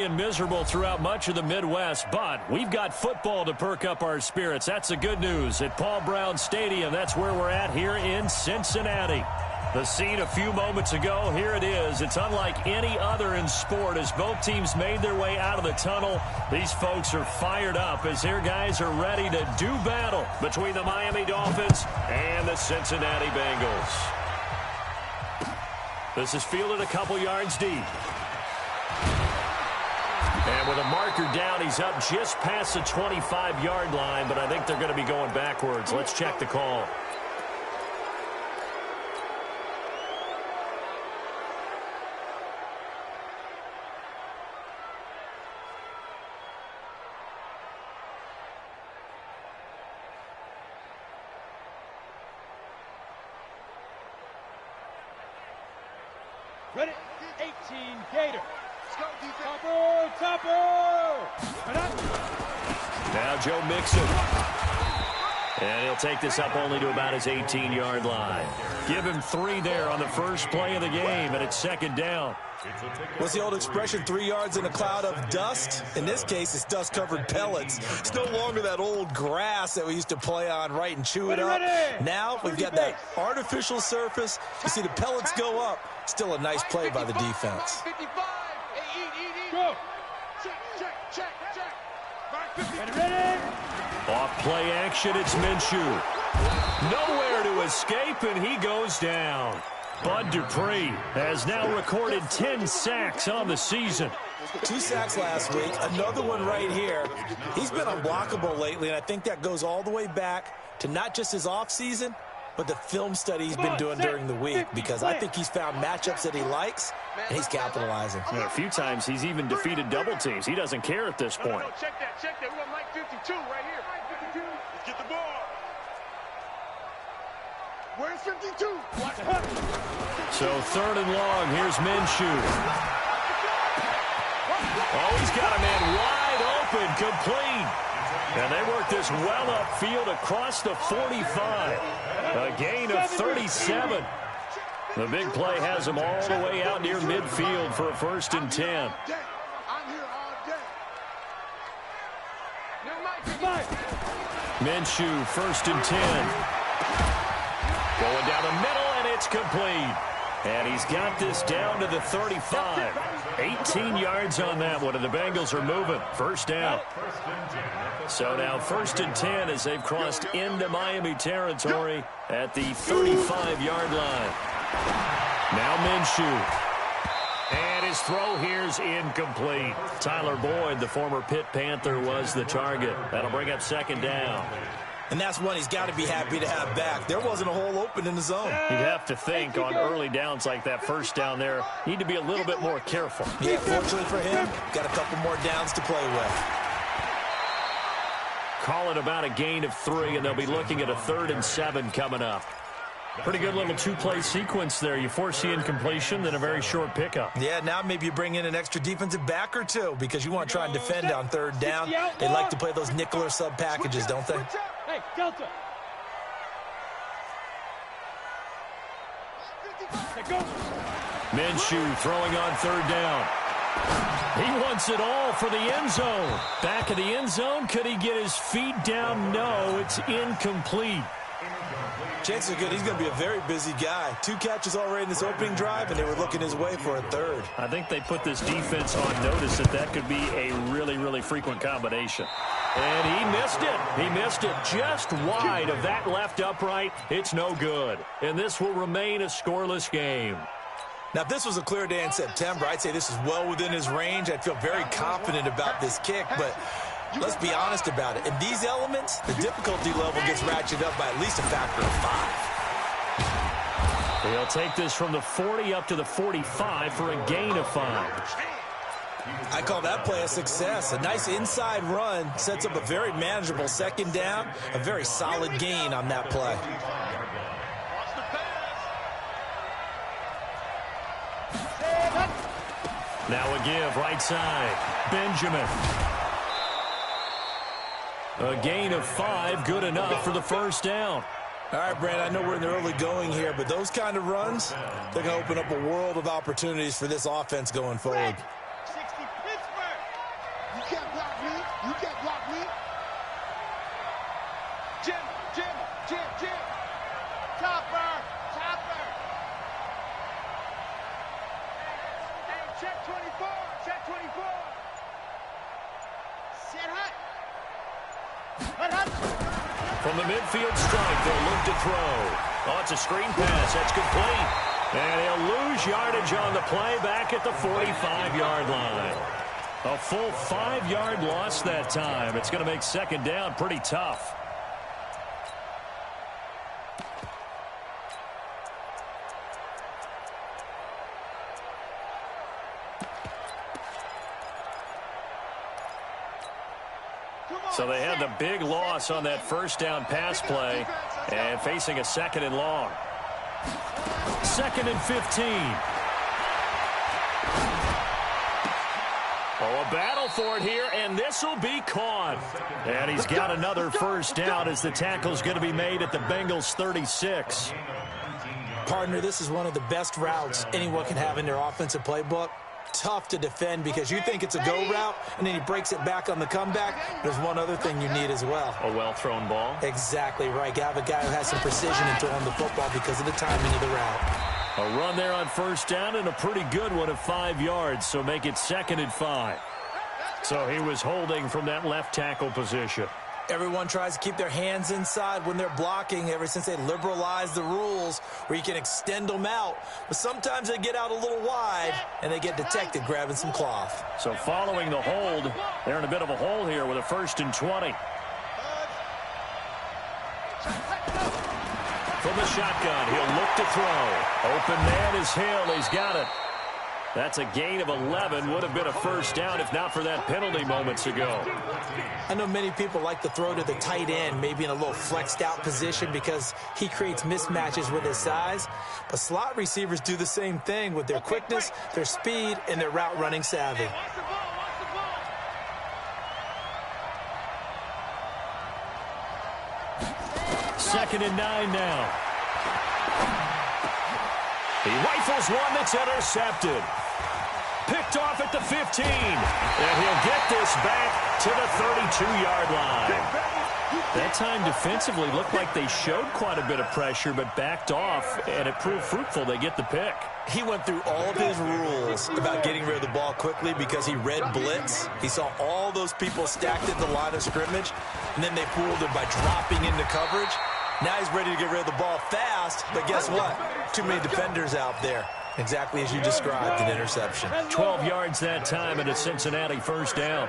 And miserable throughout much of the Midwest, but we've got football to perk up our spirits. That's the good news at Paul Brown Stadium. That's where we're at here in Cincinnati. The scene a few moments ago, here it is. It's unlike any other in sport as both teams made their way out of the tunnel. These folks are fired up as their guys are ready to do battle between the Miami Dolphins and the Cincinnati Bengals. This is fielded a couple yards deep. And with a marker down, he's up just past the 25-yard line, but I think they're going to be going backwards. Let's check the call. Ready? 18, Gator. Topper! Now Joe Mixon. And he'll take this up only to about his 18-yard line. Give him 3 there on the first play of the game, and it's second down. What's the old expression, 3 yards in a cloud of dust? In this case, it's dust-covered pellets. It's no longer that old grass that we used to play on, right, and chew it up. Now we've got that artificial surface. You see the pellets go up. Still a nice play by the defense. Go. Ready. Off play action, it's Minshew. Nowhere to escape, and he goes down. Bud Dupree has now recorded 10 sacks on the season. 2 sacks last week, another one right here. He's been unblockable lately, and I think that goes all the way back to not just his offseason, but the film study he's been doing during the week, because I think he's found matchups that he likes, and he's capitalizing. A few times he's even defeated double teams. He doesn't care at this point. No, check that. We want Mike 52 right here. Let's get the ball. Where's 52? So 3rd and long, here's Minshew. Oh, he's got a man wide open, complete. And they work this well upfield across the 45. A gain of 37. The big play has him all the way out near midfield for a 1st and 10. I'm here all day. Minshew, 1st and 10. Going down the middle, and it's complete. And he's got this down to the 35. 18 yards on that one, and the Bengals are moving. 1st down. So now 1st and 10 as they've crossed into Miami territory at the 35-yard line. Now Minshew. And his throw here's incomplete. Tyler Boyd, the former Pitt Panther, was the target. That'll bring up 2nd down. And that's one he's got to be happy to have back. There wasn't a hole open in the zone. You'd have to think on early downs like that 1st down there, need to be a little bit more careful. Yeah, fortunately for him, got a couple more downs to play with. Call it about a gain of 3, and they'll be looking at a 3rd and 7 coming up. Pretty good little 2-play sequence there. You force the incompletion, then a very short pickup. Yeah, now maybe you bring in an extra defensive back or two because you want to try and defend on 3rd down. They like to play those nickel or sub packages, don't they? Hey, Delta. Minshew throwing on 3rd down. He wants it all for the end zone. Back of the end zone. Could he get his feet down? No, it's incomplete. Chances are good he's going to be a very busy guy. 2 catches already in this opening drive, and they were looking his way for a 3rd. I think they put this defense on notice that could be a really, really frequent combination. And he missed it. He missed it just wide of that left upright. It's no good. And this will remain a scoreless game. Now, if this was a clear day in September, I'd say this is well within his range. I'd feel very confident about this kick, but let's be honest about it. In these elements, the difficulty level gets ratcheted up by at least a factor of 5. He'll take this from the 40 up to the 45 for a gain of 5. I call that play a success. A nice inside run sets up a very manageable 2nd down, a very solid gain on that play. Now a give right side. Benjamin. A gain of 5, good enough for the 1st down. All right, Brand, I know we're in the early going here, but those kind of runs, they're going to open up a world of opportunities for this offense going forward. me. You can't block me. Jim. Chopper. Hey, check 24. Check 24. Set hut. Hut. From the midfield strike, they'll look to throw. Oh, it's a screen pass. That's complete. And he'll lose yardage on the play back at the 45-yard line. A full 5-yard loss that time. It's going to make second down pretty tough. So they had the big loss on that first down pass play and facing a second and long. Second and 15. Oh, a battle for it here, and this will be caught. And he's got another first down as the tackle's going to be made at the Bengals' 36. Partner, this is one of the best routes anyone can have in their offensive playbook. Tough to defend because you think it's a go route, and then he breaks it back on the comeback. There's one other thing you need as well. A well-thrown ball. Exactly right. You have a guy who has some precision in throwing the football because of the timing of the route. A run there on first down and a pretty good one of 5 yards, so make it second and 5. So he was holding from that left tackle position. Everyone tries to keep their hands inside when they're blocking ever since they liberalized the rules where you can extend them out. But sometimes they get out a little wide and they get detected grabbing some cloth. So following the hold, they're in a bit of a hole here with a 1st and 20. From the shotgun, he'll look to throw. Open man is Hill. He's got it. That's a gain of 11. Would have been a first down if not for that penalty moments ago. I know many people like to throw to the tight end, maybe in a little flexed out position because he creates mismatches with his size. But slot receivers do the same thing with their quickness, their speed, and their route running savvy. Second and 9 now. He rifles one that's intercepted. Picked off at the 15. And he'll get this back to the 32-yard line. That time defensively looked like they showed quite a bit of pressure but backed off, and it proved fruitful. They get the pick. He went through all of his rules about getting rid of the ball quickly because he read blitz. He saw all those people stacked at the line of scrimmage, and then they fooled him by dropping into coverage. Now he's ready to get rid of the ball fast, but guess what? Too many defenders out there. Exactly as you described, an interception. 12 yards that time and a Cincinnati first down.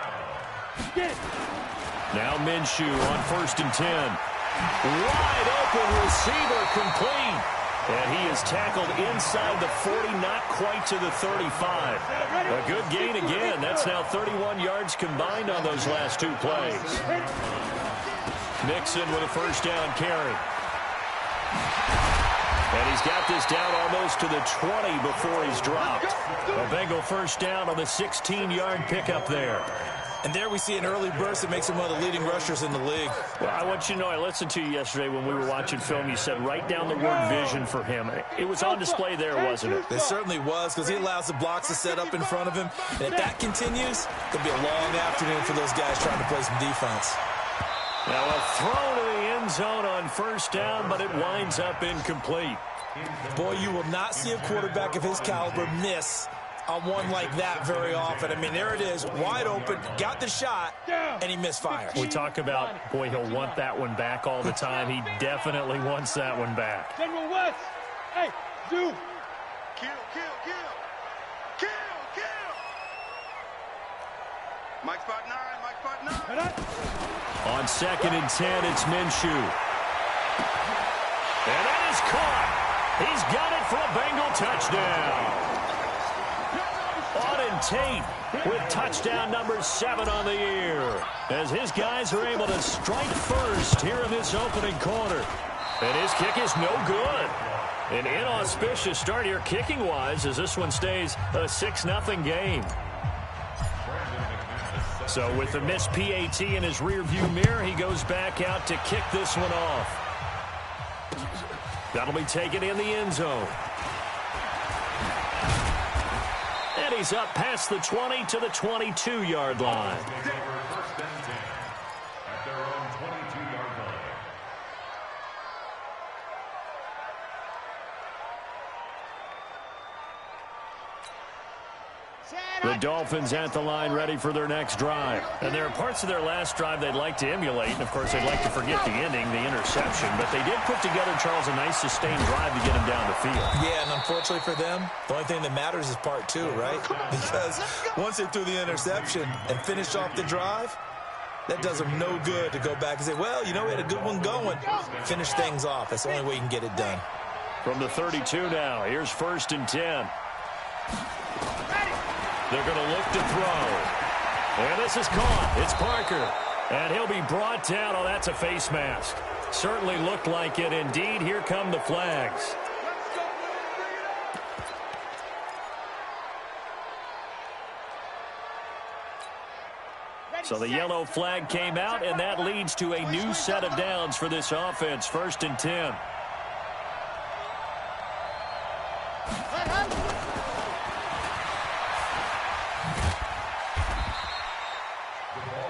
Now Minshew on 1st and 10. Wide open receiver complete. And he is tackled inside the 40, not quite to the 35. A good gain again. That's now 31 yards combined on those last 2 plays. Mixon with a first down carry. And he's got this down almost to the 20 before he's dropped. A Bengal first down on the 16-yard pickup there. And there we see an early burst that makes him one of the leading rushers in the league. Well, I want you to know, I listened to you yesterday when we were watching film. You said write down the word vision for him. It was on display there, wasn't it? It certainly was, because he allows the blocks to set up in front of him. And if that continues, it'll be a long afternoon for those guys trying to play some defense. Now a throw to the end zone on first down, but it winds up incomplete. Boy, you will not see a quarterback of his caliber miss on one like that very often. I mean, there it is, wide open, got the shot, and he misfires. We talk about, boy, he'll want that one back all the time. He definitely wants that one back. General West. Hey, do. Kill. Mike spot 9. On 2nd and 10, it's Minshew. And that is caught. He's got it for a Bengal touchdown. Auden Tate with touchdown number 7 on the year, as his guys are able to strike first here in this opening quarter. And his kick is no good. An inauspicious start here kicking-wise as this one stays a 6-0 game. So with the missed PAT in his rearview mirror, he goes back out to kick this one off. That'll be taken in the end zone. And he's up past the 20 to the 22-yard line. The Dolphins at the line ready for their next drive. And there are parts of their last drive they'd like to emulate. And, of course, they'd like to forget the ending, the interception. But they did put together, Charles, a nice sustained drive to get him down the field. Yeah, and unfortunately for them, the only thing that matters is part two, right? Because once they threw the interception and finished off the drive, that does them no good to go back and say, well, you know, we had a good one going. Finish things off. That's the only way you can get it done. From the 32 now, here's 1st and 10. They're going to look to throw. And this is caught. It's Parker. And he'll be brought down. Oh, that's a face mask. Certainly looked like it. Indeed, here come the flags. So the yellow flag came out, and that leads to a new set of downs for this offense. 1st and 10.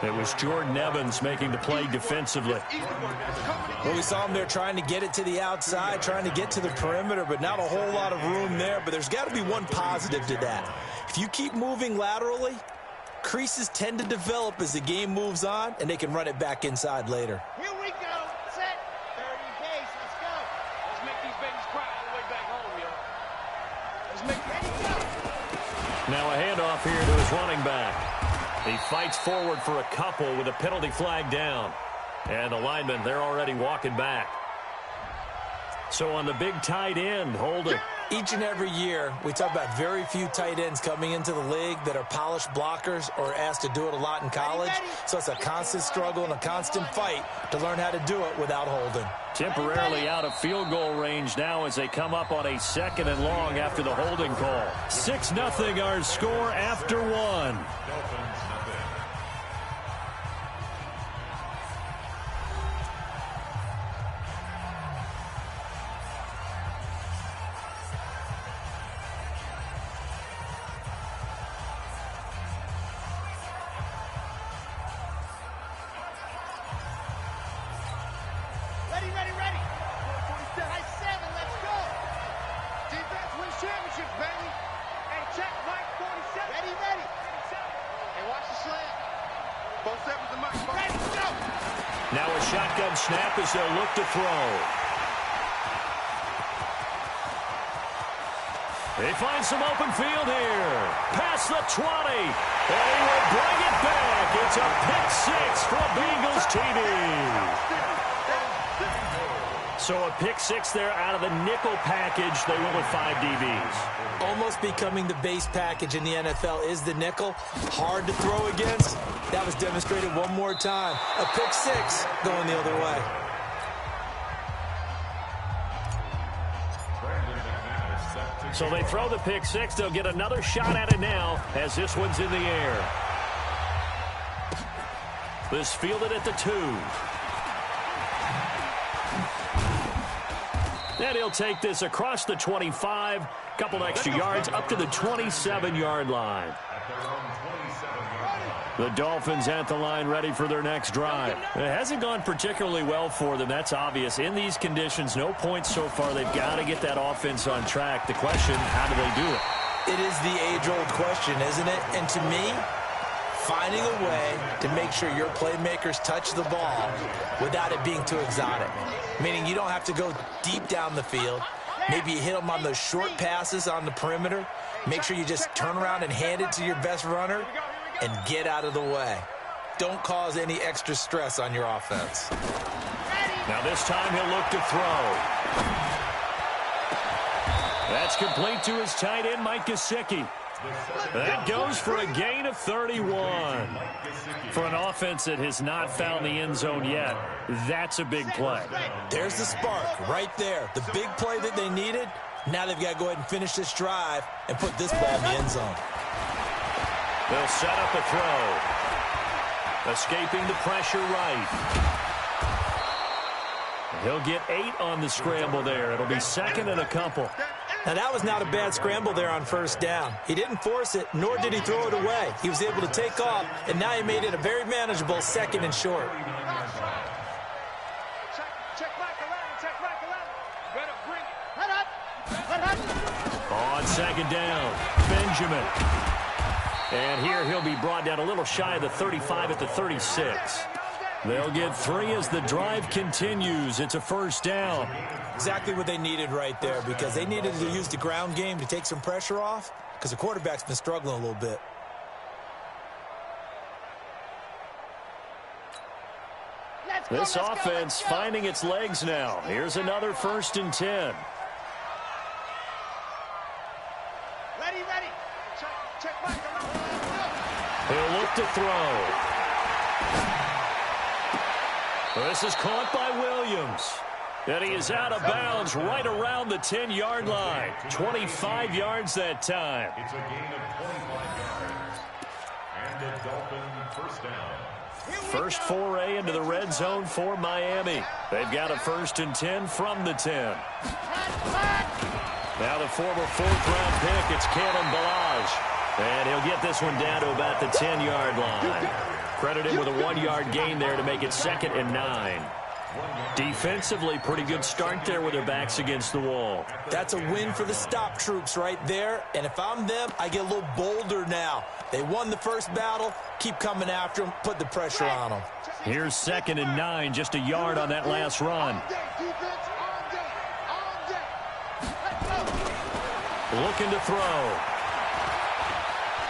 It was Jordan Evans making the play defensively. Well, we saw him there trying to get it to the outside, trying to get to the perimeter, but not a whole lot of room there. But there's got to be one positive to that. If you keep moving laterally, creases tend to develop as the game moves on, and they can run it back inside later. Here we go. Set. 30 days. Let's go. Let's make these babies cry all the way back home, yo. Let's make Ready, go. Now a handoff here to his running back. He fights forward for a couple with a penalty flag down. And the linemen, they're already walking back. So on the big tight end, holding. Each and every year, we talk about very few tight ends coming into the league that are polished blockers or asked to do it a lot in college. So it's a constant struggle and a constant fight to learn how to do it without holding. Temporarily out of field goal range now as they come up on a 2nd and long after the holding call. 6-0 our score after one. Now a shotgun snap as they'll look to throw. They find some open field here. Past the 20. And he will bring it back. It's a pick-6 for Bengals TD. So a pick-6 there out of the nickel package. They went with 5 DBs. Almost becoming the base package in the NFL is the nickel. Hard to throw against. That was demonstrated one more time. A pick-6 going the other way. So they throw the pick-6. They'll get another shot at it now as this one's in the air. This fielded at the 2. And he'll take this across the 25. Couple extra yards up to the 27-yard line. The Dolphins at the line ready for their next drive. It hasn't gone particularly well for them. That's obvious. In these conditions, no points so far. They've got to get that offense on track. The question, how do they do it? It is the age-old question, isn't it? And to me, finding a way to make sure your playmakers touch the ball without it being too exotic. Meaning you don't have to go deep down the field. Maybe you hit them on those short passes on the perimeter. Make sure you just turn around and hand it to your best runner and get out of the way. Don't cause any extra stress on your offense. Now this time he'll look to throw. That's complete to his tight end, Mike Gesicki. That goes for a gain of 31. For an offense that has not found the end zone yet, that's a big play. There's the spark right there. The big play that they needed. Now they've got to go ahead and finish this drive and put this ball in the end zone. They'll set up a throw. Escaping the pressure right. He'll get 8 on the scramble there. It'll be 2nd and a couple. Now, that was not a bad scramble there on 1st down. He didn't force it, nor did he throw it away. He was able to take off, and now he made it a very manageable 2nd and short. check back 11. Better bring it. On 2nd down, Benjamin. And here he'll be brought down a little shy of the 35 at the 36. They'll get 3 as the drive continues. It's a first down. Exactly what they needed right there, because they needed to use the ground game to take some pressure off, because the quarterback's been struggling a little bit. This offense finding its legs now. Here's another 1st and 10. Ready. Check back. He'll look to throw. This is caught by Williams. And he is out of bounds right around the 10-yard line. 25 yards that time. It's a gain of 25 yards. And the Dolphins first down. First foray into the red zone for Miami. They've got a 1st and 10 from the 10. Now the former 4th-round pick, it's Kalen Ballage. And he'll get this one down to about the 10-yard line. Credited with a 1-yard gain there to make it 2nd and 9. Defensively, pretty good start there with their backs against the wall. That's a win for the stop troops right there. And if I'm them, I get a little bolder now. They won the first battle. Keep coming after them. Put the pressure on them. Here's 2nd and 9, just a yard on that last run. Looking to throw.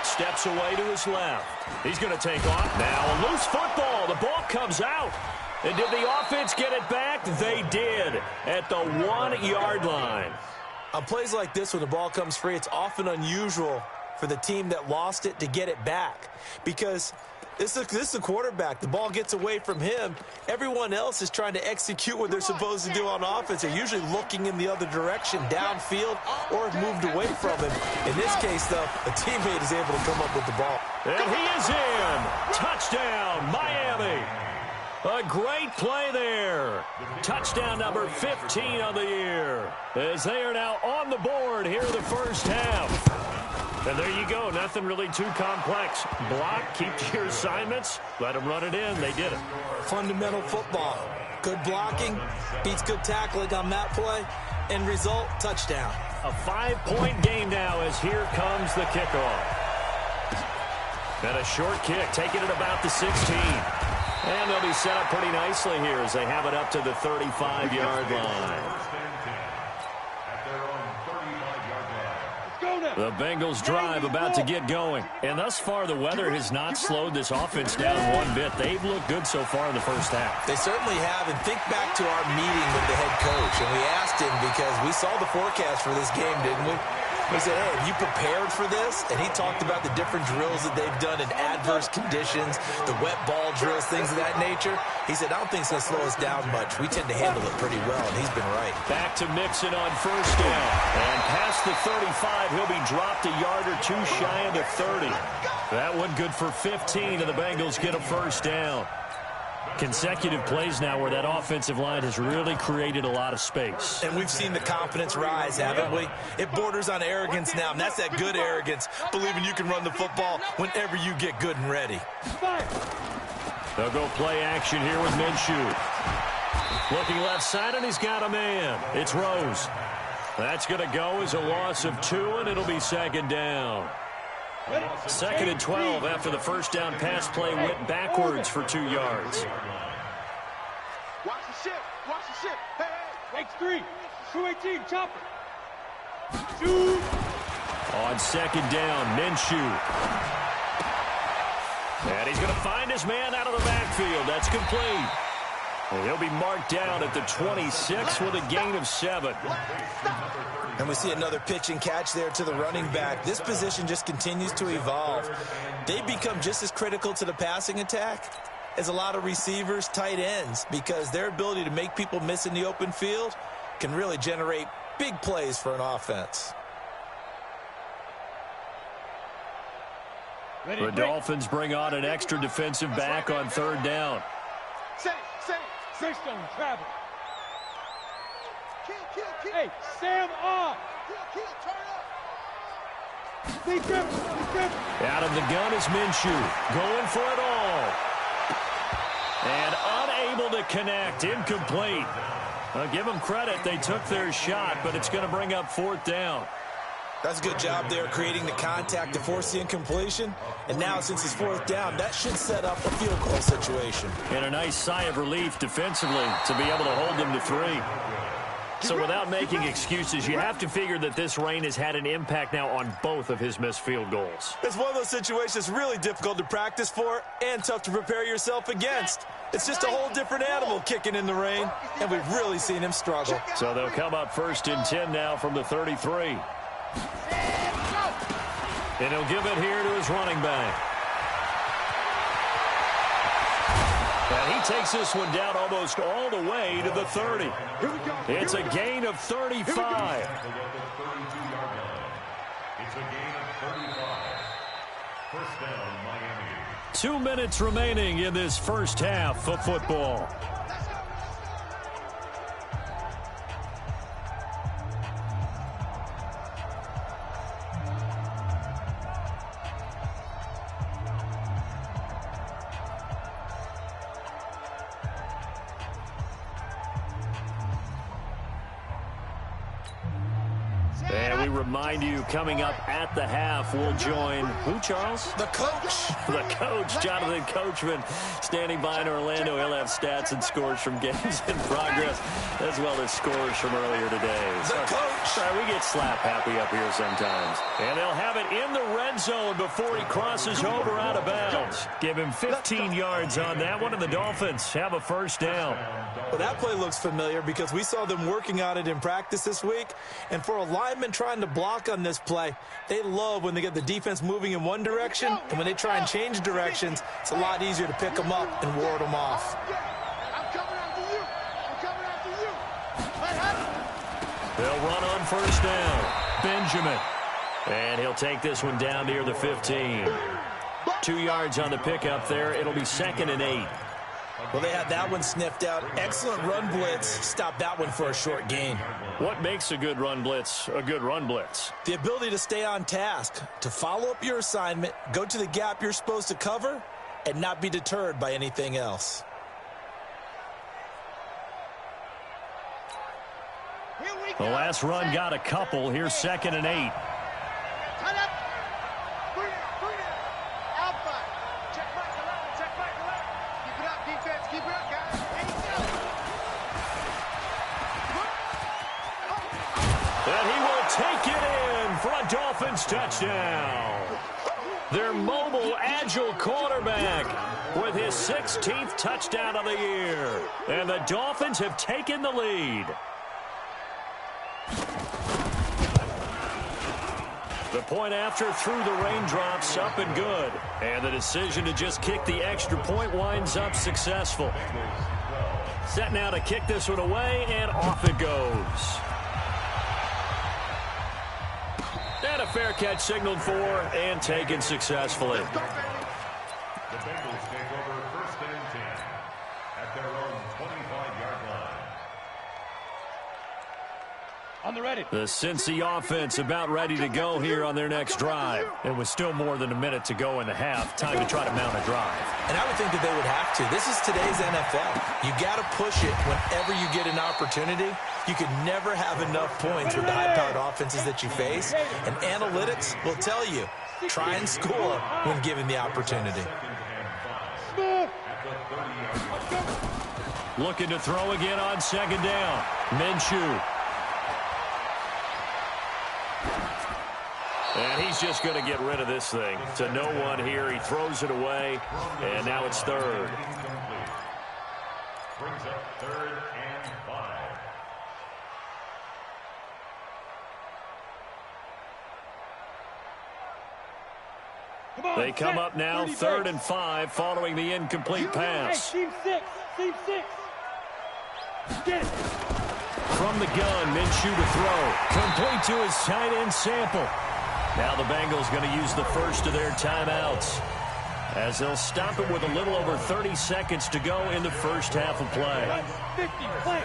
Steps away to his left. He's going to take off now. A loose football. The ball comes out. And did the offense get it back? They did at the 1-yard line. On plays like this, when the ball comes free, it's often unusual for the team that lost it to get it back, because this is the quarterback. The ball gets away from him. Everyone else is trying to execute what they're supposed to do on offense. They're usually looking in the other direction, downfield, or have moved away from him. In this case, though, a teammate is able to come up with the ball. And he is in. Touchdown, Miami. A great play there. Touchdown number 15 on the year, as they are now on the board here in the first half. And there you go. Nothing really too complex. Block, keep to your assignments, let them run it in. They did it. Fundamental football. Good blocking beats good tackling on that play. End result, touchdown. A 5-point game now, as here comes the kickoff. And a short kick, taking it about the 16. And they'll be set up pretty nicely here as they have it up to the 35-yard line. The Bengals drive about to get going. And thus far, the weather has not slowed this offense down one bit. They've looked good so far in the first half. They certainly have. And think back to our meeting with the head coach. And we asked him, because we saw the forecast for this game, didn't we? We said, hey, have you prepared for this? And he talked about the different drills that they've done in adverse conditions, the wet ball drills, things of that nature. He said, I don't think it's going to slow us down much. We tend to handle it pretty well, and he's been right. Back to Mixon on first down. And past the 35, he'll be dropped a yard or two shy of the 30. That one good for 15, and the Bengals get a first down. Consecutive plays now where that offensive line has really created a lot of space. And we've seen the confidence rise, haven't we? It borders on arrogance now, and that's that good arrogance, believing you can run the football whenever you get good and ready. They'll go play action here with Minshew. Looking left side, and he's got a man. It's Rose. That's going to go as a loss of 2, and it'll be 2nd down. 2nd and 12 after the first down pass play went backwards for 2 yards. Watch the ship. Watch the ship. Hey, hey. X3. 218. Chop it. Shoot. On 2nd down, Minshew. And he's going to find his man out of the backfield. That's complete. And he'll be marked down at the 26 with a gain of 7. And we see another pitch and catch there to the running back. This position just continues to evolve. They become just as critical to the passing attack as a lot of receivers, tight ends, because their ability to make people miss in the open field can really generate big plays for an offense. The Dolphins bring on an extra defensive back on 3rd down. Six on travel. Hey, Sam off. Out of the gun is Minshew. Going for it all. And unable to connect. Incomplete. I'll give them credit. They took their shot, but it's going to bring up 4th down. That's a good job there creating the contact to force the incompletion. And now, since it's fourth down, that should set up a field goal situation. And a nice sigh of relief defensively to be able to hold them to 3. So without making excuses, you have to figure that this rain has had an impact now on both of his missed field goals. It's one of those situations really difficult to practice for and tough to prepare yourself against. It's just a whole different animal kicking in the rain, and we've really seen him struggle. So they'll come up 1st and 10 now from the 33. And he'll give it here to his running back. And he takes this one down almost all the way to the 30. It's a gain of 35. It's a gain of 35. First down, Miami. 2 minutes remaining in this first half of football. And we remind you, coming up at the half, we'll join who, Charles? The coach. The coach, Jonathan Coachman, standing by in Orlando. He'll have stats and scores from games in progress, as well as scores from earlier today. The coach. Sorry, we get slap happy up here sometimes. And they'll have it in the red zone before he crosses over out of bounds. Give him 15 yards on that one, and the Dolphins have a first down. Well, that play looks familiar because we saw them working on it in practice this week. And for a lineman trying to block on this play, they love when they get the defense moving in one direction, and when they try and change directions, it's a lot easier to pick them up and ward them off. I'm coming after you. I'm coming after you. Let happen. They'll run on first down. Benjamin. And he'll take this one down near the 15. 2 yards on the pickup there. It'll be 2nd and 8. Well, they had that one sniffed out. Excellent run blitz. Stopped that one for a short gain. What makes a good run blitz a good run blitz? The ability to stay on task, to follow up your assignment, go to the gap you're supposed to cover, and not be deterred by anything else. The last run got a couple. Here's 2nd and 8. Turn up. Bring it. Alpha. Check back to left. Check back to left. Keep it up, defense. Keep it up, guys. And he will take it in for a Dolphins touchdown. Their mobile, agile quarterback with his 16th touchdown of the year. And the Dolphins have taken the lead. The point after through the raindrops, up and good. And the decision to just kick the extra point winds up successful. Set now to kick this one away, and off it goes. And a fair catch signaled for and taken successfully. The Bengals take over 1st and 10 at their own 25-yard line. On the ready. The Cincy offense about ready to go here on their next drive. And with still more than a minute to go in the half, time to try to mount a drive. And I would think that they would have to. This is today's NFL. You got to push it whenever you get an opportunity. You could never have enough points with the high-powered offenses that you face. And analytics will tell you, try and score when given the opportunity. Looking to throw again on 2nd down. Minshew. And he's just going to get rid of this thing. To no one here. He throws it away. And now it's 3rd. Brings up 3rd and 5. They come up now 3rd and 5 following the incomplete pass. Team 6. Team 6. Get it. From the gun, Minshew to throw. Complete to his tight end Sample. Now the Bengals going to use the first of their timeouts, as they'll stop it with a little over 30 seconds to go in the first half of play. 50, play.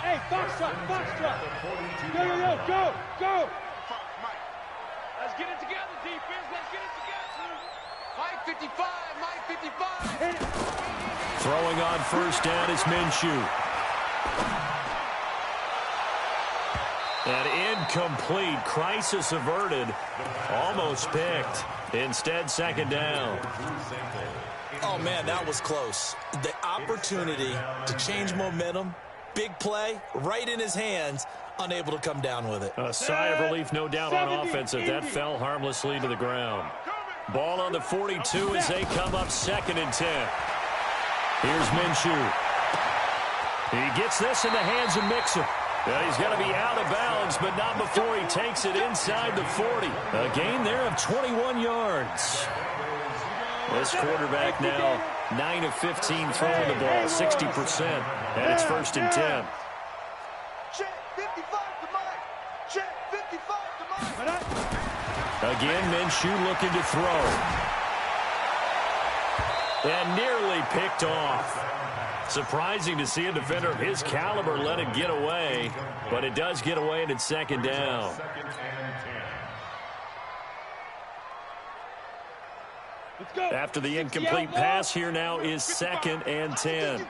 Hey, Foxtrot. Go. Let's get it together, defense. Let's get it together. Mike 55. Hit it. Throwing on first down is Minshew. An incomplete. Crisis averted. Almost picked. Instead, second down. Oh, man, that was close. The opportunity to change momentum, big play, right in his hands, unable to come down with it. A sigh of relief, no doubt, on offense that that fell harmlessly to the ground. Ball on the 42 as they come up 2nd and 10. Here's Minshew. He gets this in the hands of Mixon. And he's going to be out of bounds, but not before he takes it inside the 40. A gain there of 21 yards. This quarterback now 9 of 15 throwing the ball, 60%, and it's 1st and 10. Check 55 to Mike. Check 55 to Mike. Again, Minshew looking to throw. And nearly picked off. Surprising to see a defender of his caliber let it get away, but it does get away and it's 2nd down. After the incomplete pass, here now is 2nd and 10.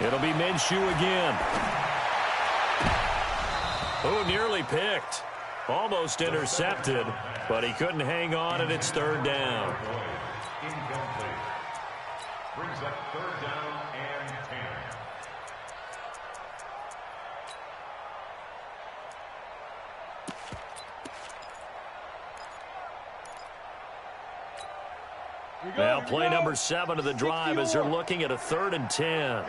It'll be Minshew again. Oh, nearly picked. Almost intercepted, but he couldn't hang on, and it's 3rd down. Incomplete. Brings up 3rd down and 10. Now play number 7 of the drive as they're looking at a 3rd and 10.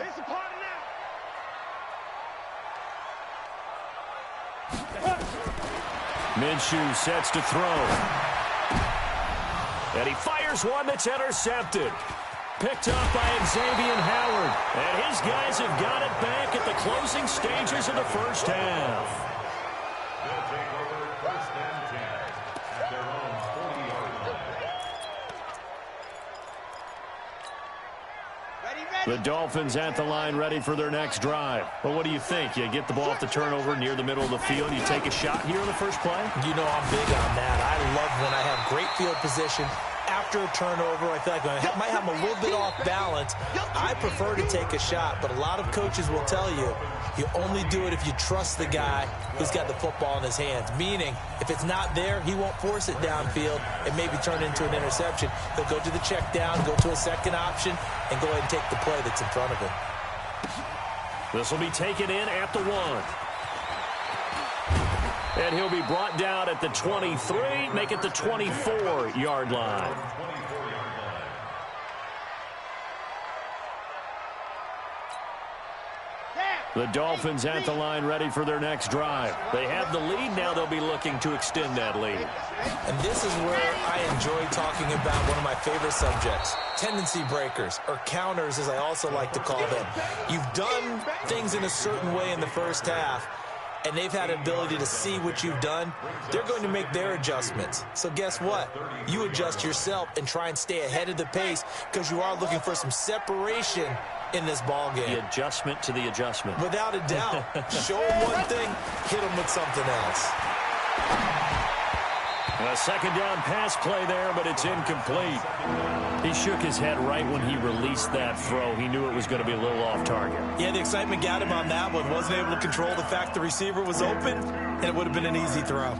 Minshew sets to throw. And he fires one that's intercepted. Picked up by Xavier Howard. And his guys have got it back at the closing stages of the first half. They'll take over 1st and 10 at their own 40-yard line. The Dolphins at the line ready for their next drive. Well, what do you think? You get the ball off the turnover near the middle of the field. You take a shot here in the first play? You know I'm big on that. I love when I have great field position. After a turnover, I feel like I might have a little bit off balance. I prefer to take a shot, but a lot of coaches will tell you, you only do it if you trust the guy who's got the football in his hands. Meaning, if it's not there, he won't force it downfield and maybe turn into an interception. He'll go to the check down, go to a second option, and go ahead and take the play that's in front of him. This will be taken in at the 1. And he'll be brought down at the 23, make it the 24-yard line. The Dolphins at the line ready for their next drive. They have the lead. Now they'll be looking to extend that lead. And this is where I enjoy talking about one of my favorite subjects, tendency breakers, or counters as I also like to call them. You've done things in a certain way in the first half, and they've had an ability to see what you've done. They're going to make their adjustments. So guess what? You adjust yourself and try and stay ahead of the pace because you are looking for some separation in this ball game. The adjustment to the adjustment. Without a doubt. Show them one thing, hit them with something else. A 2nd down pass play there, but it's incomplete. He shook his head right when he released that throw. He knew it was going to be a little off target. Yeah, the excitement got him on that one. Wasn't able to control the fact the receiver was open, and it would have been an easy throw.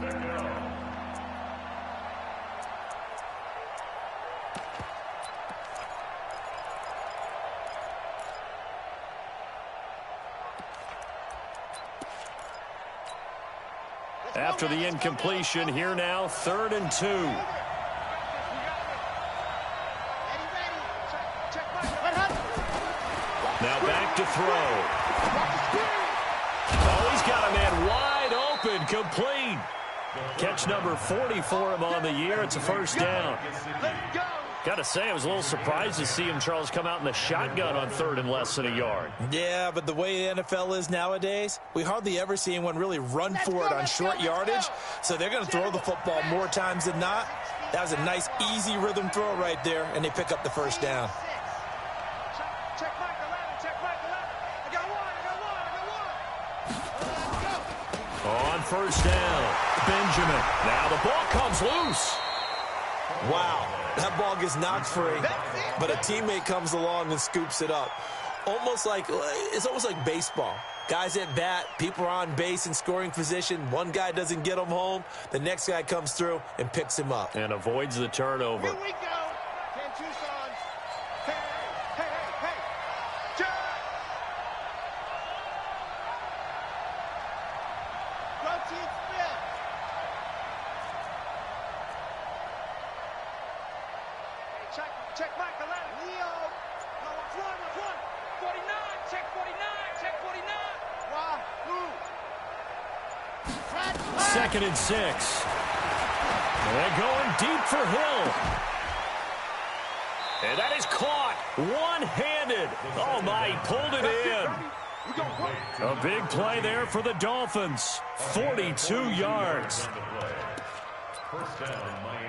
After the incompletion, here now, 3rd and 2. Now back to throw. Oh, he's got a man wide open, complete. Catch number 40 for him on the year. It's a 1st down. Got to say, I was a little surprised to see him, Charles, come out in the shotgun on 3rd and less than a yard. Yeah, but the way the NFL is nowadays, we hardly ever see anyone really run for it on short yardage. So they're going to throw the football more times than not. That was a nice, easy rhythm throw right there, and they pick up the 1st down. On 1st down, Benjamin. Now the ball comes loose. Wow, that ball gets knocked free, but a teammate comes along and scoops it up. It's almost like baseball. Guys at bat, people are on base in scoring position. One guy doesn't get him home. The next guy comes through and picks him up. And avoids the turnover. Here we go. 10 Tucson's. Hey, hey, hey, hey. Turn. Routine spin. Hey, check Michael Leonard. Leo. No, what's one? 49. Check 49. Check 49. Wahoo. Second and 6. They're going deep for Hill. And that is caught one-handed. Oh, my, he pulled it in. A big play there for the Dolphins. 42 yards. First down, Miami.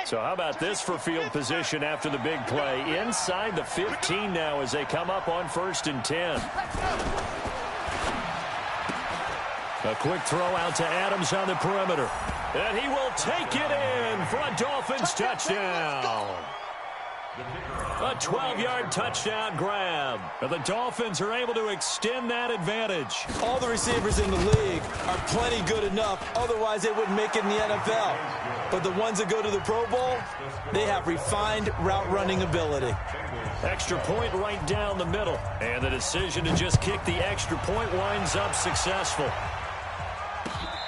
So how about this for field position after the big play? Inside the 15 now as they come up on 1st and 10. A quick throw out to Adams on the perimeter. And he will take it in for a Dolphins touchdown. A 12-yard touchdown grab. And the Dolphins are able to extend that advantage. All the receivers in the league are plenty good enough. Otherwise, they wouldn't make it in the NFL. But the ones that go to the Pro Bowl, they have refined route running ability. Extra point right down the middle. And the decision to just kick the extra point winds up successful.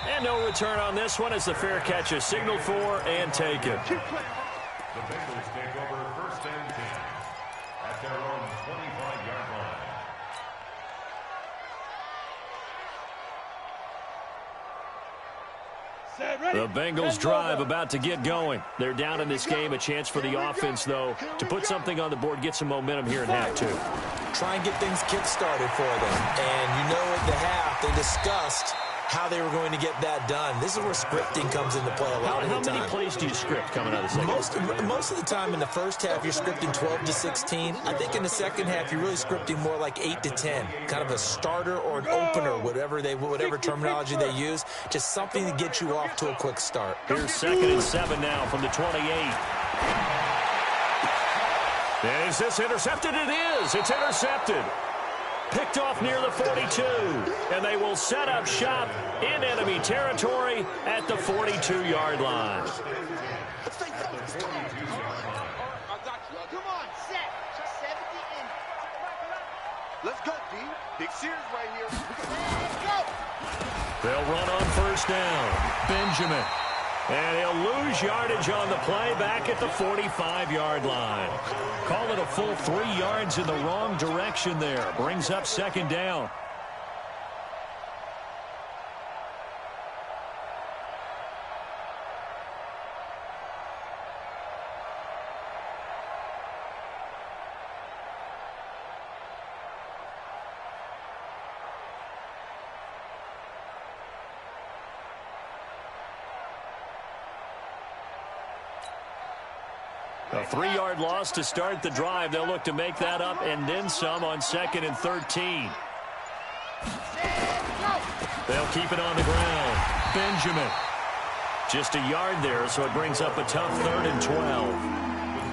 And no return on this one as the fair catch is signaled for and taken. The Bengals take over 1st and 10 at their own 25-yard line. The Bengals drive about to get going. They're down in this game. A chance for the offense, though, to put something on the board, get some momentum here in half 2. Try and get things kick-started for them. And you know at the half, they discussed how they were going to get that done. This is where scripting comes into play a lot of the time. How many plays do you script coming out of the second? Most of the time in the first half, you're scripting 12 to 16. I think in the second half, you're really scripting more like 8 to 10. Kind of a starter or an opener, whatever terminology they use. Just something to get you off to a quick start. Here's 2nd and 7 now from the 28. And is this intercepted? It is. It's intercepted. Picked off near the 42, and they will set up shop in enemy territory at the 42-yard line. Come on, set. 70 in. Let's go, D. Big Sears right here. Let's go. They'll run on 1st down. Benjamin. And he'll lose yardage on the play back at the 45-yard line. Call it a full 3 yards in the wrong direction there. Brings up 2nd down. A 3-yard loss to start the drive. They'll look to make that up and then some on 2nd and 13. They'll keep it on the ground. Benjamin. Just a yard there, so it brings up a tough 3rd and 12.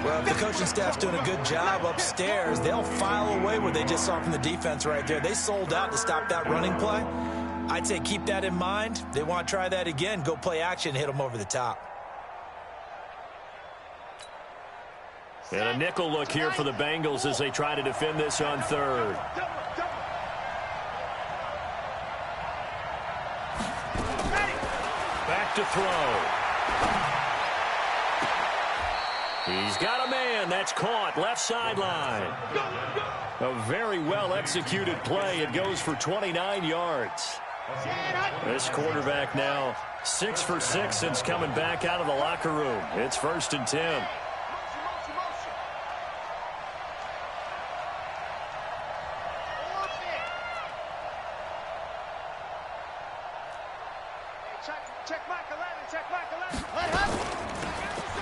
Well, if the coaching staff's doing a good job upstairs, they'll file away what they just saw from the defense right there. They sold out to stop that running play. I'd say keep that in mind. They want to try that again. Go play action, hit them over the top. And a nickel look here for the Bengals as they try to defend this on 3rd. Back to throw. He's got a man. That's caught. Left sideline. A very well-executed play. It goes for 29 yards. This quarterback now 6 for 6 since coming back out of the locker room. It's 1st and 10.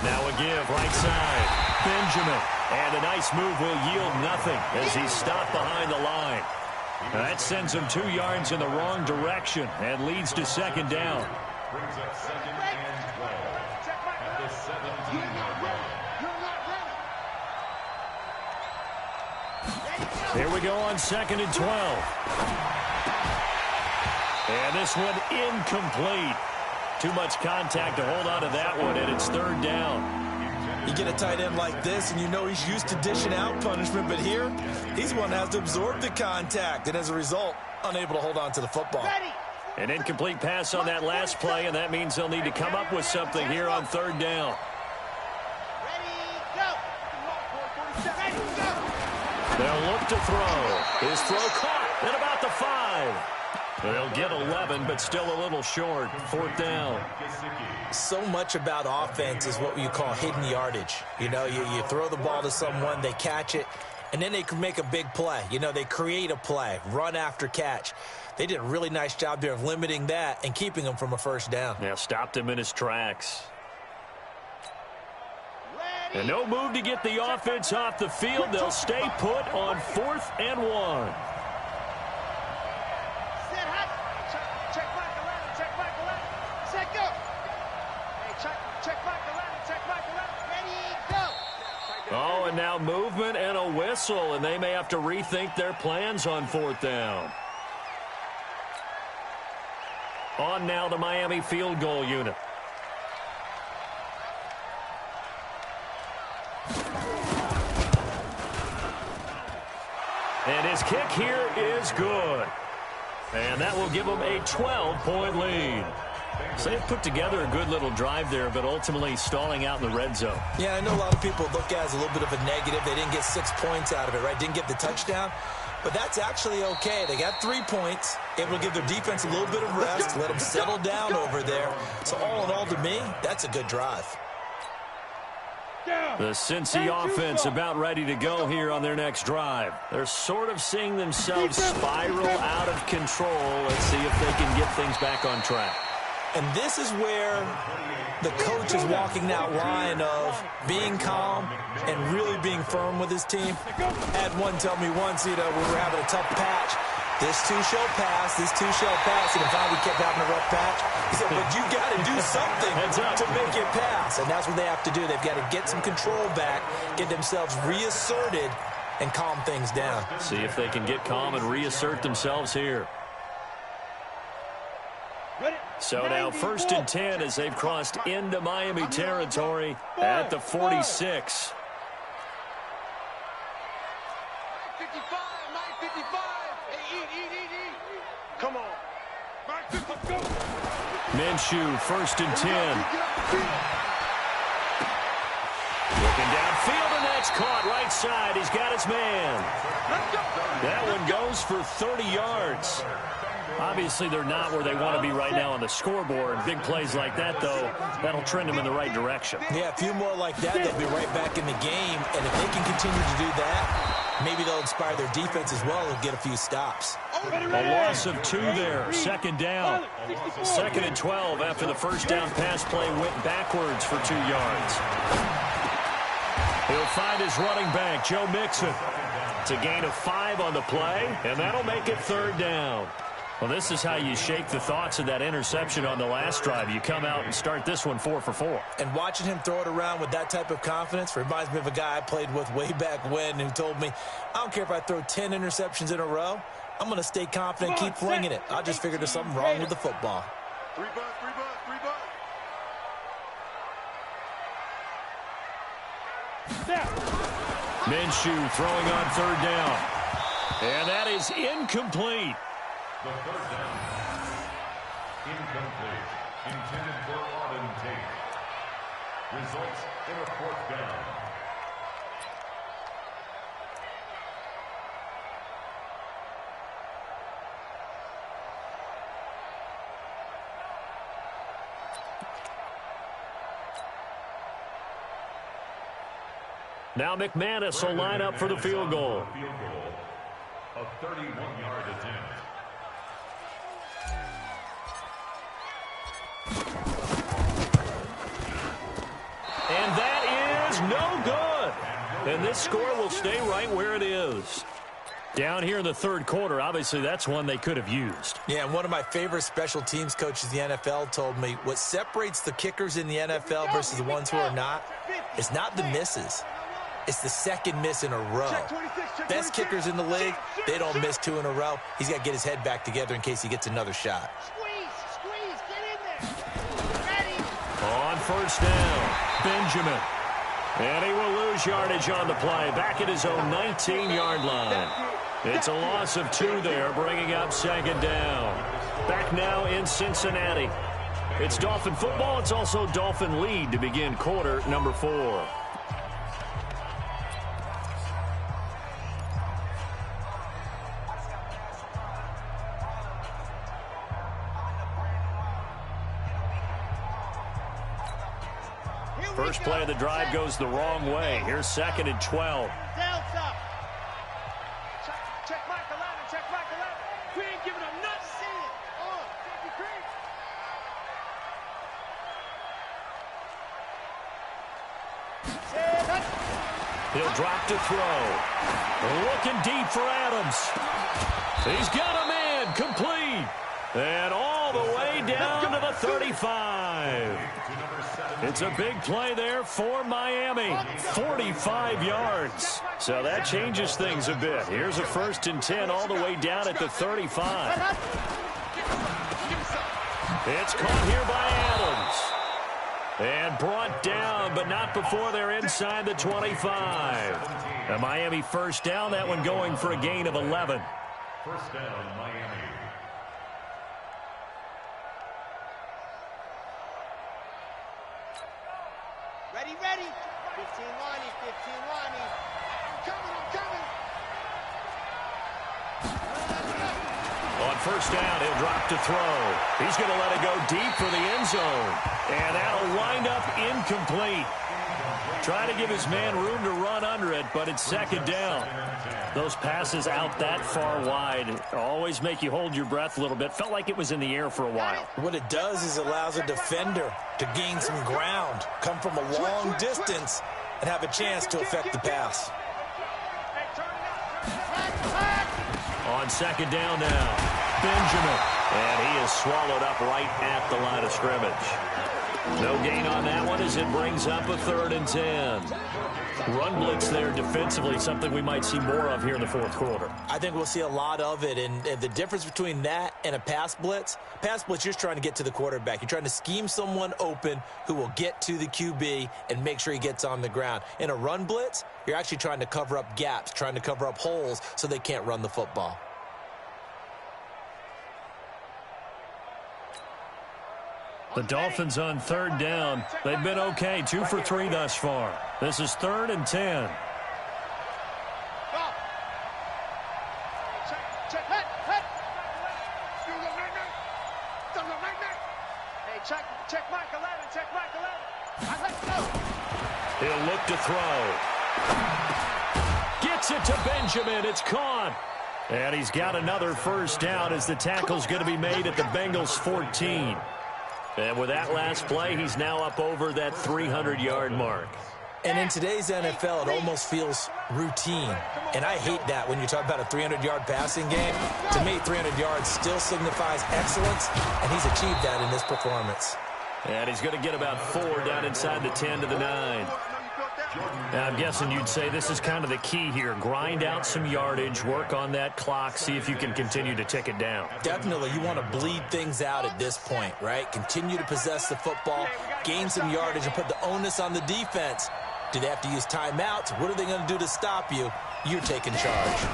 Now a give, right side. Benjamin. And a nice move will yield nothing as he's stopped behind the line. That sends him 2 yards in the wrong direction and leads to 2nd down. brings up 2nd and 12 at the 17-yard line. Here we go on 2nd and 12. And this one incomplete. Too much contact to hold on to that one, and it's 3rd down. You get a tight end like this, and you know he's used to dishing out punishment, but here, he's one that has to absorb the contact, and as a result, unable to hold on to the football. An incomplete pass on that last play, and that means they'll need to come up with something here on 3rd down. They'll look to throw. His throw caught at about the 5. They'll get 11, but still a little short. 4th down. So much about offense is what you call hidden yardage. You know, you throw the ball to someone, they catch it, and then they can make a big play. You know, they create a play, run after catch. They did a really nice job there of limiting that and keeping him from a 1st down. Yeah, stopped him in his tracks. And no move to get the offense off the field. They'll stay put on 4th and 1. Oh, and now movement and a whistle, and they may have to rethink their plans on 4th down. On now the Miami field goal unit. And his kick here is good. And that will give them a 12-point lead. So they've put together a good little drive there, but ultimately stalling out in the red zone. Yeah, I know a lot of people look at it as a little bit of a negative. They didn't get 6 points out of it, right? Didn't get the touchdown. But that's actually okay. They got 3 points, able to give their defense a little bit of rest, let them settle down over there. So all in all, to me, that's a good drive. The Cincy offense about ready to go here on their next drive. They're sort of seeing themselves spiral out of control. Let's see if they can get things back on track. And this is where the coach is walking that line of being calm and really being firm with his team. I had one tell me once, you know, we were having a tough patch. This too shall pass, this too shall pass. And finally kept having a rough patch. He said, but you got to do something to make it pass. And that's what they have to do. They've got to get some control back, get themselves reasserted, and calm things down. See if they can get calm and reassert themselves here. So now 1st and 10 as they've crossed into Miami territory at the 46. Come on. Minshew, 1st and 10. Looking downfield, and that's caught right side. He's got his man. That one goes for 30 yards. Obviously, they're not where they want to be right now on the scoreboard. Big plays like that, though, that'll trend them in the right direction. Yeah, a few more like that, they'll be right back in the game. And if they can continue to do that, maybe they'll inspire their defense as well and get a few stops. A loss of 2 there, 2nd down. 2nd and 12 after the 1st down pass play went backwards for 2 yards. He'll find his running back, Joe Mixon. It's a gain of 5 on the play, and that'll make it 3rd down. Well, this is how you shake the thoughts of that interception on the last drive. You come out and start this one 4 for 4. And watching him throw it around with that type of confidence reminds me of a guy I played with way back when who told me, I don't care if I throw 10 interceptions in a row. I'm going to stay confident, keep flinging it. I just figured there's something wrong with the football. 3 bucks, 3 bucks, 3 bucks. Minshew throwing on 3rd down. And that is incomplete. The 3rd down. Incomplete. Intended for Auden Tate. Results in a 4th down. Now McManus will line up for the field goal. A 31-yard attempt. And that is no good. And this score will stay right where it is. Down here in the third quarter, obviously that's one they could have used. Yeah, and one of my favorite special teams coaches in the NFL told me what separates the kickers in the NFL versus the ones who are not is not the misses. It's the second miss in a row. Best kickers in the league, they don't miss 2 in a row. He's got to get his head back together in case he gets another shot. Squeeze, get in there. Ready. On first down, Benjamin. And he will lose yardage on the play, back at his own 19-yard line. It's a loss of 2 there, bringing up second down. Back now in Cincinnati. It's Dolphin football. It's also Dolphin lead to begin quarter number 4. First play of the drive goes the wrong way. Here's 2nd and 12. Delta. Check Mike 11. Check Mike 11. We ain't giving him nothing. See it. Oh, thank you, Craig. He'll drop to throw. Looking deep for Adams. He's got a man complete. And all the way down to the 35. It's a big play there for Miami. 45 yards. So that changes things a bit. Here's a 1st and 10 all the way down at the 35. It's caught here by Adams. And brought down, but not before they're inside the 25. A Miami first down, that one going for a gain of 11. First down, Miami. Ready. 15 Lonnie. I'm coming. On first down, he'll drop to throw. He's going to let it go deep for the end zone. And that'll wind up incomplete. Trying to give his man room to run under it, but it's second down. Those passes out that far wide always make you hold your breath a little bit. Felt like it was in the air for a while. What it does is allows a defender to gain some ground, come from a long distance, and have a chance to affect the pass. On second down now, Benjamin. And he is swallowed up right at the line of scrimmage. No gain on that one as it brings up a 3rd and 10. Run blitz there defensively, something we might see more of here in the fourth quarter. I think we'll see a lot of it, and the difference between that and a pass blitz, you're just trying to get to the quarterback. You're trying to scheme someone open who will get to the QB and make sure he gets on the ground. In a run blitz, you're actually trying to cover up gaps, trying to cover up holes so they can't run the football. The Dolphins on 3rd down. They've been okay, 2 for 3 thus far. This is 3rd and 10. Check Mike 11. Check Mike 11. He'll look to throw. Gets it to Benjamin. It's caught. And he's got another first down as the tackle's going to be made at the Bengals 14. And with that last play, he's now up over that 300-yard mark. And in today's NFL, it almost feels routine. And I hate that when you talk about a 300-yard passing game. To me, 300 yards still signifies excellence, and he's achieved that in this performance. And he's going to get about 4 down inside the 10 to the 9. Now, I'm guessing you'd say this is kind of the key here. Grind out some yardage, work on that clock, see if you can continue to tick it down. Definitely. You want to bleed things out at this point, right? Continue to possess the football, gain some yardage, and put the onus on the defense. Do they have to use timeouts? What are they going to do to stop you? You're taking charge.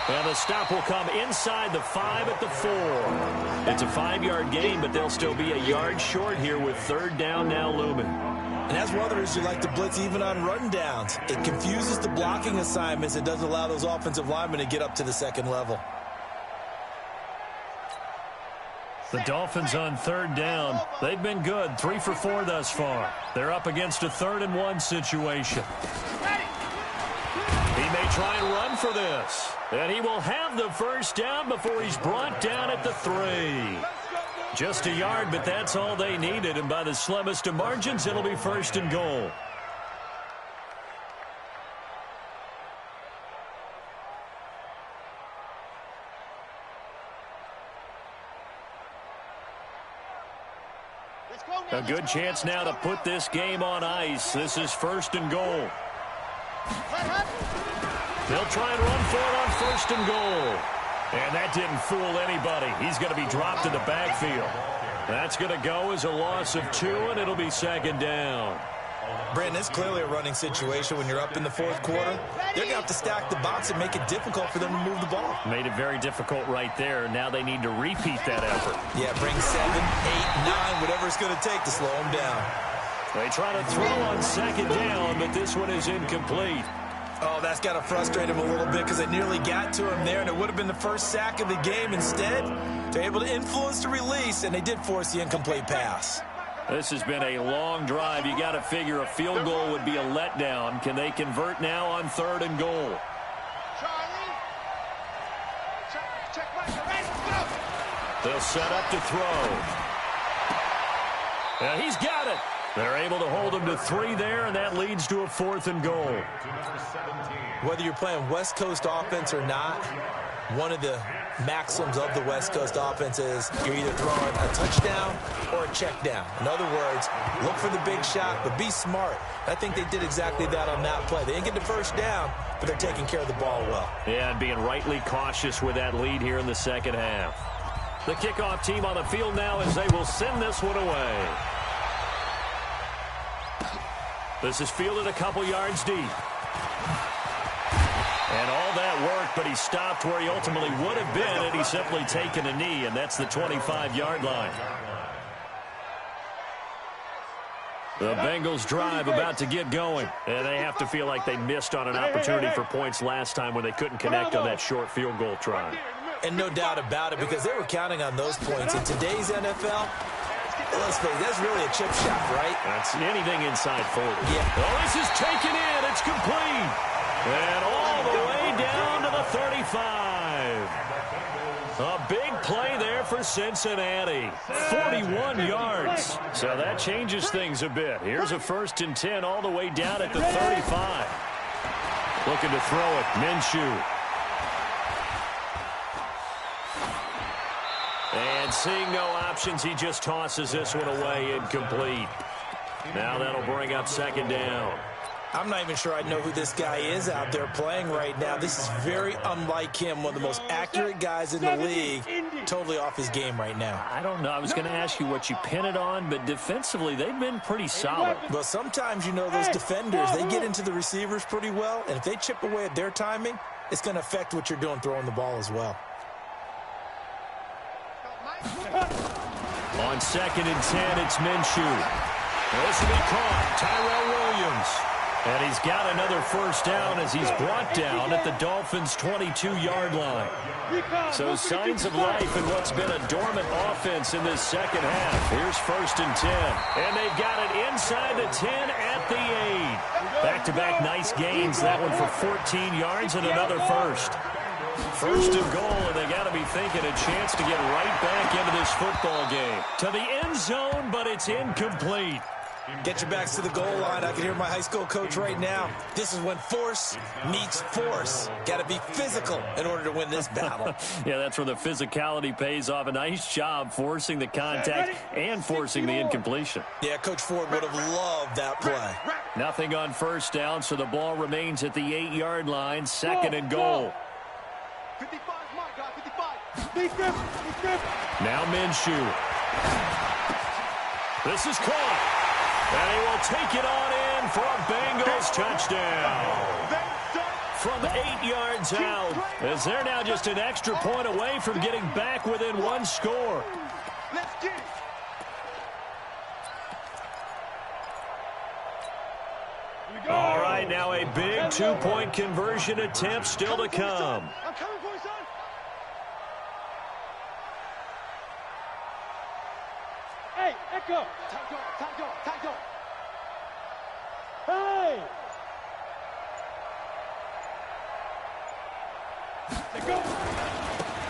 Well, the stop will come inside the 5 at the 4. It's a 5-yard gain, but they'll still be a yard short here with 3rd down now looming. And as others, you like to blitz even on run downs. It confuses the blocking assignments. It doesn't allow those offensive linemen to get up to the second level. The Dolphins on 3rd down. They've been good, 3 for 4 thus far. They're up against a 3rd and 1 situation. He may try and run for this. And he will have the first down before he's brought down at the 3. Just a yard, but that's all they needed. And by the slimmest of margins, it'll be 1st and goal. A good chance now to put this game on ice. This is 1st and goal. They'll try and run for it on 1st and goal. And that didn't fool anybody. He's going to be dropped in the backfield. That's going to go as a loss of 2, and it'll be 2nd down. Brandon, it's clearly a running situation when you're up in the 4th quarter. They're going to have to stack the box and make it difficult for them to move the ball. Made it very difficult right there. Now they need to repeat that effort. Yeah, bring 7, 8, 9, whatever it's going to take to slow them down. They try to throw on 2nd down, but this one is incomplete. Oh, that's got to frustrate him a little bit because they nearly got to him there, and it would have been the first sack of the game. Instead, they're able to influence the release, and they did force the incomplete pass. This has been a long drive. You got to figure a field goal would be a letdown. Can they convert now on 3rd and goal? They'll set up to throw. And he's got it. They're able to hold him to 3 there, and that leads to a 4th and goal. Whether you're playing West Coast offense or not, one of the maxims of the West Coast offense is you're either throwing a touchdown or a check down. In other words, look for the big shot, but be smart. I think they did exactly that on that play. They didn't get the first down, but they're taking care of the ball well. Yeah, and being rightly cautious with that lead here in the 2nd half. The kickoff team on the field now as they will send this one away. This is fielded a couple yards deep. And all that work, but he stopped where he ultimately would have been had he simply taken a knee, and that's the 25-yard line. The Bengals drive about to get going, and they have to feel like they missed on an opportunity for points last time when they couldn't connect on that short field goal try. And no doubt about it, because they were counting on those points. In today's NFL, let's face it, that's really a chip shot, right? That's anything inside 40. Yeah. Oh, this is taken in. It's complete. And all the way down to the 35. A big play there for Cincinnati. 41 yards. So that changes things a bit. Here's a 1st and 10 all the way down at the 35. Looking to throw it. Minshew. And seeing no options, he just tosses this one away, incomplete. Now that'll bring up 2nd down. I'm not even sure I know who this guy is out there playing right now. This is very unlike him, one of the most accurate guys in the league. Totally off his game right now. I don't know. I was going to ask you what you pin it on, but defensively, they've been pretty solid. Well, sometimes, you know, those defenders, they get into the receivers pretty well, and if they chip away at their timing, it's going to affect what you're doing throwing the ball as well. On 2nd and 10, it's Minshew. This will be caught. Tyrell Williams. And he's got another 1st down as he's brought down at the Dolphins' 22-yard line. So signs of life in what's been a dormant offense in this 2nd half. Here's 1st and 10. And they've got it inside the 10 at the 8. Back-to-back nice gains. That one for 14 yards and another 1st. 1st and goal, and they got to be thinking a chance to get right back into this football game. To the end zone, but it's incomplete. Get your backs to the goal line. I can hear my high school coach right now. This is when force meets force. Got to be physical in order to win this battle. Yeah, that's where the physicality pays off. A nice job forcing the contact and forcing the incompletion. Yeah, Coach Ford would have loved that play. Nothing on 1st down, so the ball remains at the 8-yard line. 2nd and goal. 55, my guy, 55. Now Minshew. This is caught. And he will take it on in for a Bengals touchdown. From 8 yards out, as they're now just an extra point away from getting back within 1 score. Let's get it. All right, now a big 2-point conversion attempt still to come. I'm coming for you, son. Hey, Echo. Time go. Hey. Let go.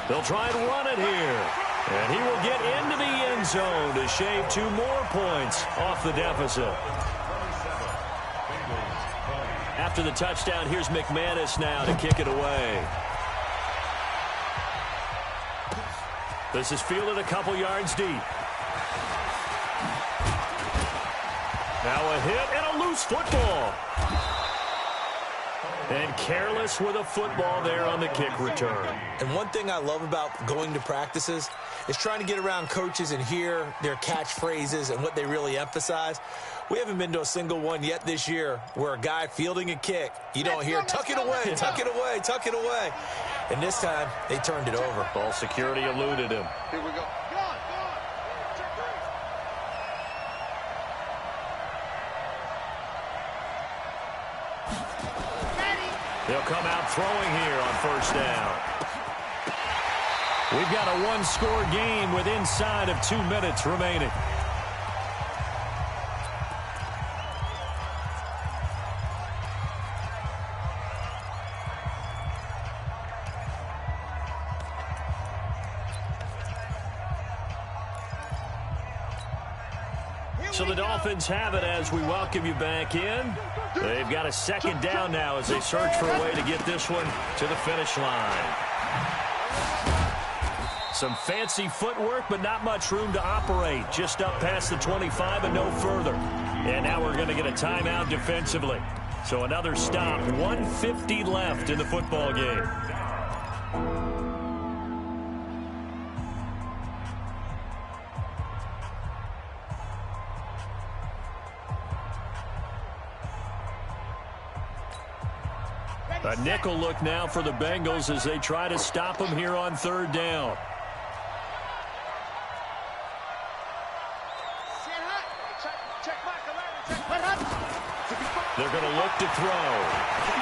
They'll try and run it here. And he will get into the end zone to shave 2 more points off the deficit. After the touchdown, here's McManus now to kick it away. This is fielded a couple yards deep. Now a hit and a loose football. And careless with a football there on the kick return. And one thing I love about going to practices is trying to get around coaches and hear their catchphrases and what they really emphasize. We haven't been to a single one yet this year where a guy fielding a kick, you don't hear, tuck it away, tuck it away, tuck it away. And this time, they turned it over. Ball security eluded him. Here we go. Go on, go on. Check three. They'll come out throwing here on first down. We've got a one-score game with inside of 2 minutes remaining. So the Dolphins have it as we welcome you back in. They've got a second down now as they search for a way to get this one to the finish line. Some fancy footwork, but not much room to operate. Just up past the 25 and no further. And now we're going to get a timeout defensively. So another stop, 1:50 left in the football game. A nickel look now for the Bengals as they try to stop them here on third down. They're going to look to throw.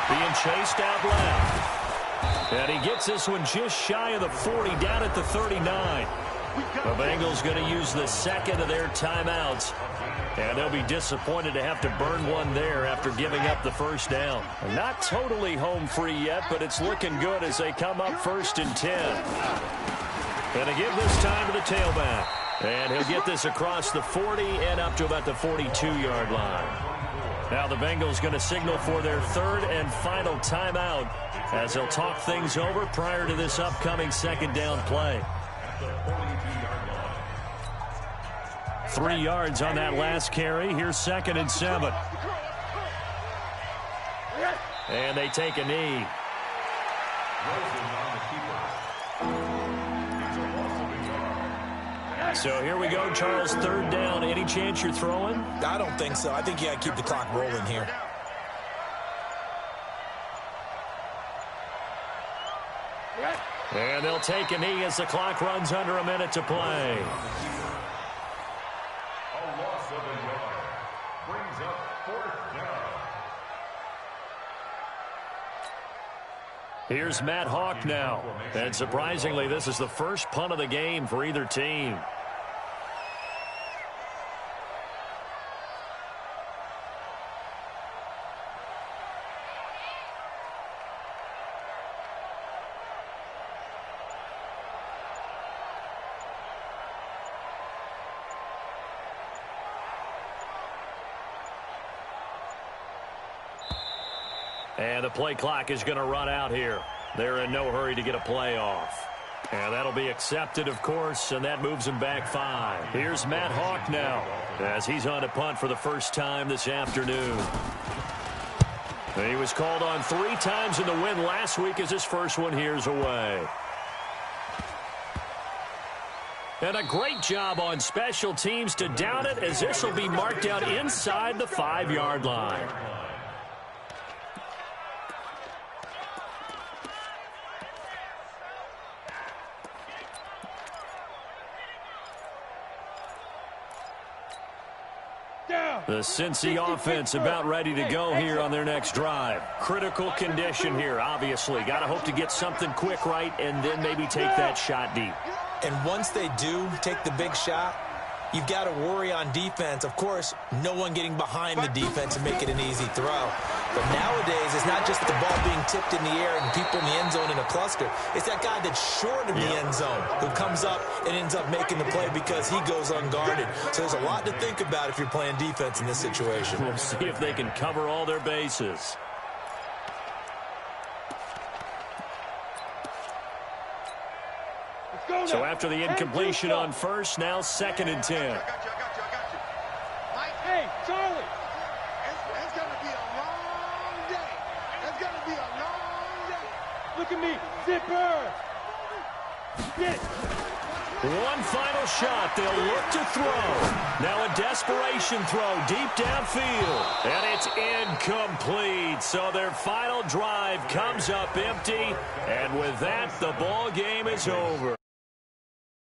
Being chased out left. And he gets this one just shy of the 40, down at the 39. The Bengals going to use the second of their timeouts. And they'll be disappointed to have to burn one there after giving up the first down. Not totally home free yet, but it's looking good as they come up 1st and 10. And they give this time to the tailback. And he'll get this across the 40 and up to about the 42-yard line. Now the Bengals going to signal for their third and final timeout as they'll talk things over prior to this upcoming second down play. 3 yards on that last carry. Here's 2nd and 7. And they take a knee. So here we go, Charles, third down. Any chance you're throwing? I don't think so. I think you got to keep the clock rolling here. And they'll take a knee as the clock runs under a minute to play. A loss of a yard brings up 4th down. Here's Matt Hawk now. And surprisingly, this is the first punt of the game for either team. And the play clock is going to run out here. They're in no hurry to get a play off. And that'll be accepted, of course, and that moves him back 5. Here's Matt Hawk now as he's on to punt for the first time this afternoon. He was called on 3 times in the win last week as his first one here's away. And a great job on special teams to down it as this will be marked out inside the 5-yard line. The Cincy offense about ready to go here on their next drive. Critical condition here, obviously. Got to hope to get something quick right and then maybe take that shot deep. And once they do take the big shot, you've got to worry on defense. Of course, no one getting behind the defense and make it an easy throw. But nowadays, it's not just the ball being tipped in the air and people in the end zone in a cluster. It's that guy that's short of the end zone who comes up and ends up making the play because he goes unguarded. So there's a lot to think about if you're playing defense in this situation. We'll see if they can cover all their bases. So after the incompletion on first, now 2nd and 10. I got you. Hey, Charlie! It's going to be a long day. It's going to be a long day. Look at me, zipper! Get it! One final shot. They'll look to throw. Now a desperation throw deep downfield. And it's incomplete. So their final drive comes up empty. And with that, the ball game is over.